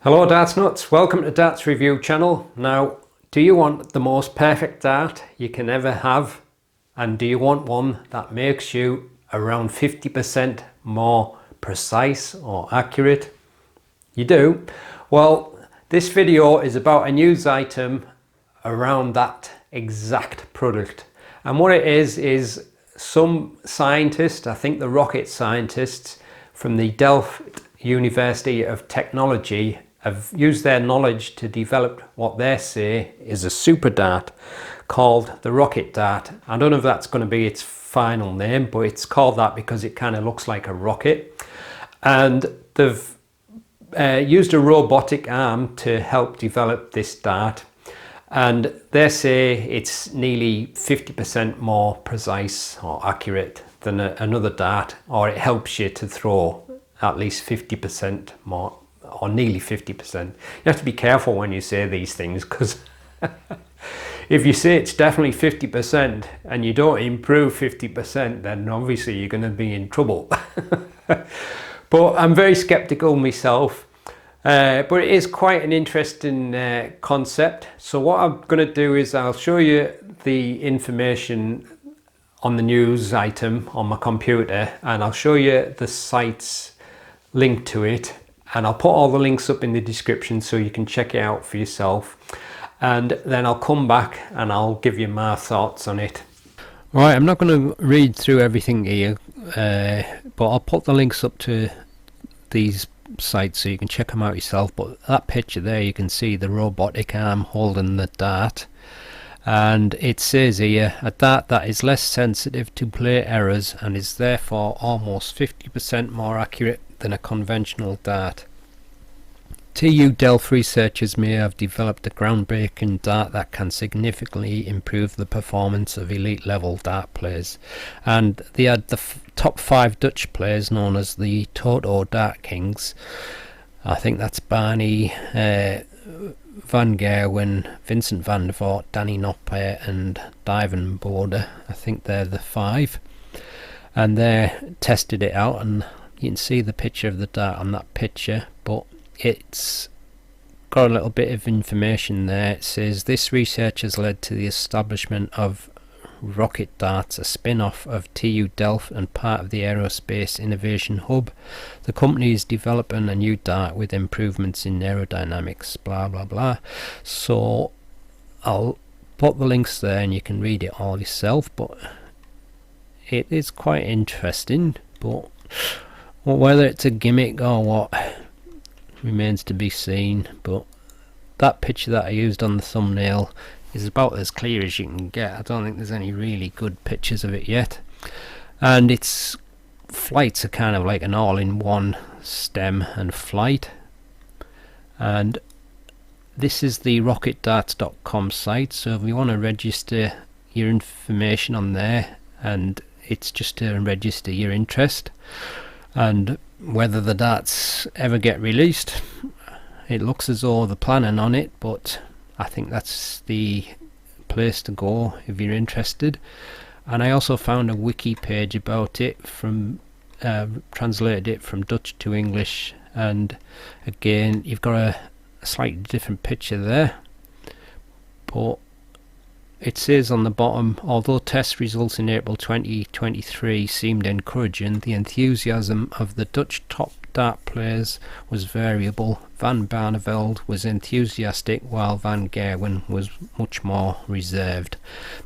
Hello Darts Nutz, welcome to Darts Review channel. Now, do you want the most perfect dart you can ever have? And do you want one that makes you around 50% more precise or accurate? You do? Well, this video is about a news item around that exact product. And what it is some scientists, I think the rocket scientists from the Delft University of Technology, have used their knowledge to develop what they say is a super dart called the rocket dart. I don't know if that's going to be its final name, but it's called that because it kind of looks like a rocket. And they've used a robotic arm to help develop this dart. And they say it's nearly 50% more precise or accurate than another dart, or it helps you to throw at least 50% more, or nearly 50%. You have to be careful when you say these things, because if you say it's definitely 50% and you don't improve 50%, then obviously you're going to be in trouble. But I'm very skeptical myself. But it is quite an interesting concept. So what I'm going to do is I'll show you the information on the news item on my computer, and I'll show you the site's link to it, and I'll put all the links up in the description so you can check it out for yourself, and then I'll come back and I'll give you my thoughts on it. Right, I'm not going to read through everything here, but I'll put the links up to these sites so you can check them out yourself. But that picture there, you can see the robotic arm holding the dart, and it says here, a dart that is less sensitive to play errors and is therefore almost 50% more accurate than a conventional dart. TU Delft researchers may have developed a groundbreaking dart that can significantly improve the performance of elite level dart players, and they had the top 5 Dutch players known as the Toto Dart Kings. I think that's Barney, Van Gerwen, Vincent van der Voort, Danny Noppert and Dyvan Bode. I think they're the 5, and they tested it out, and you can see the picture of the dart on that picture, but it's got a little bit of information there. It says this research has led to the establishment of Rocket Darts, a spin-off of TU Delft and part of the Aerospace Innovation Hub. The company is developing a new dart with improvements in aerodynamics, blah blah blah. So I'll put the links there and you can read it all yourself, but it is quite interesting. But whether it's a gimmick or what remains to be seen. But that picture that I used on the thumbnail is about as clear as you can get. I don't think there's any really good pictures of it yet, and its flights are kind of like an all-in-one stem and flight. And this is the rocketdarts.com site, so if you want to register your information on there, and it's just to register your interest. And whether the darts ever get released, it looks as though they're planning on it, but I think that's the place to go if you're interested. And I also found a wiki page about it, from translated it from Dutch to English, and again you've got a slightly different picture there, but it says on the bottom, although test results in April 2023 seemed encouraging, the enthusiasm of the Dutch top dart players was variable. Van Barneveld was enthusiastic while Van Gerwen was much more reserved.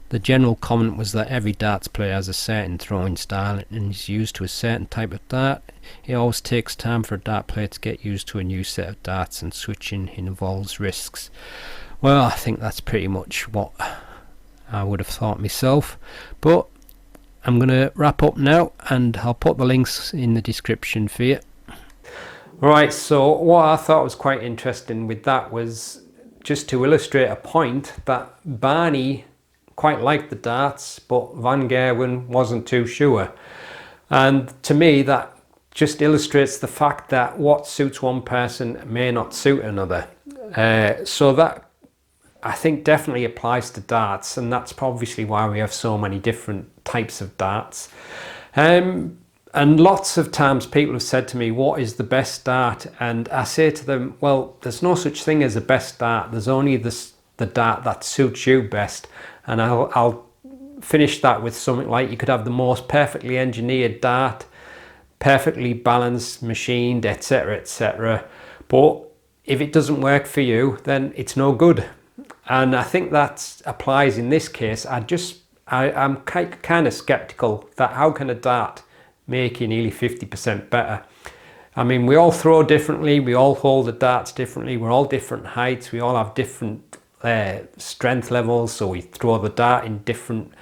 The general comment was that every darts player has a certain throwing style and is used to a certain type of dart. It always takes time for a dart player to get used to a new set of darts, and switching involves risks. Well, I think that's pretty much what I would have thought myself, but I'm going to wrap up now and I'll put the links in the description for you. Right, so what I thought was quite interesting with that was just to illustrate a point that Barney quite liked the darts, but Van Gerwen wasn't too sure. And to me that just illustrates the fact that what suits one person may not suit another. So that, I think, definitely applies to darts, and that's obviously why we have so many different types of darts. And lots of times people have said to me, what is the best dart? And I say to them, well, there's no such thing as a best dart. There's only the dart that suits you best. And I'll finish that with something like, you could have the most perfectly engineered dart, perfectly balanced, machined, etc., etc. But if it doesn't work for you, then it's no good. And I think that applies in this case. I'm kind of skeptical that how can a dart make you nearly 50% better? I mean, we all throw differently, we all hold the darts differently, we're all different heights, we all have different strength levels, so we throw the dart in different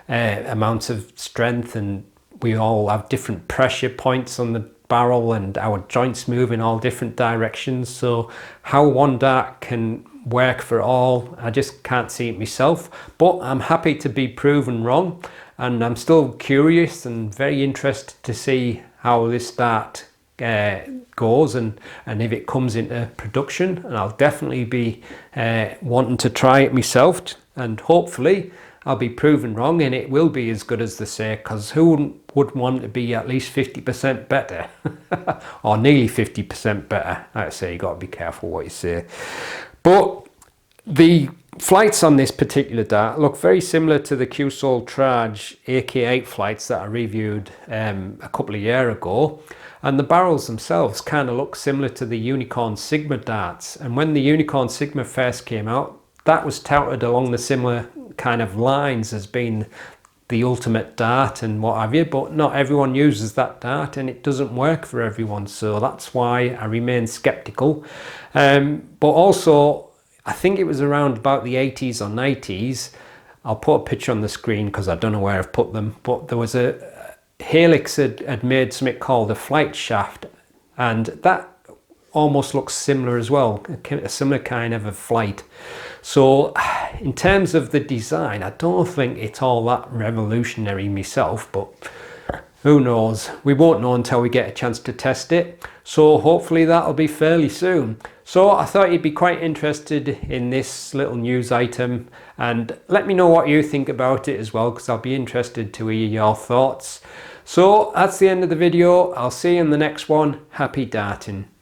amounts of strength, and we all have different pressure points on the barrel, and our joints move in all different directions. So how one dart can work for all, I just can't see it myself, but I'm happy to be proven wrong, and I'm still curious and very interested to see how this dart goes and if it comes into production. And I'll definitely be wanting to try it myself, and hopefully I'll be proven wrong and it will be as good as they say, because who would want to be at least 50% better or nearly 50% better? Like I say, you got to be careful what you say. But the flights on this particular dart look very similar to the Q-Sol Traj AK8 flights that I reviewed a couple of years ago, and the barrels themselves kind of look similar to the Unicorn Sigma darts. And when the Unicorn Sigma first came out, that was touted along the similar kind of lines as being the ultimate dart and what have you, but not everyone uses that dart and it doesn't work for everyone, so that's why I remain skeptical. But also, I think it was around about the 80s or 90s, I'll put a picture on the screen because I don't know where I've put them, but there was Helix had made something called a flight shaft, and that almost looks similar as well, a similar kind of a flight. So in terms of the design, I don't think it's all that revolutionary myself, but who knows? We won't know until we get a chance to test it. So hopefully that'll be fairly soon. So I thought you'd be quite interested in this little news item, and let me know what you think about it as well, because I'll be interested to hear your thoughts. So that's the end of the video. I'll see you in the next one. Happy darting.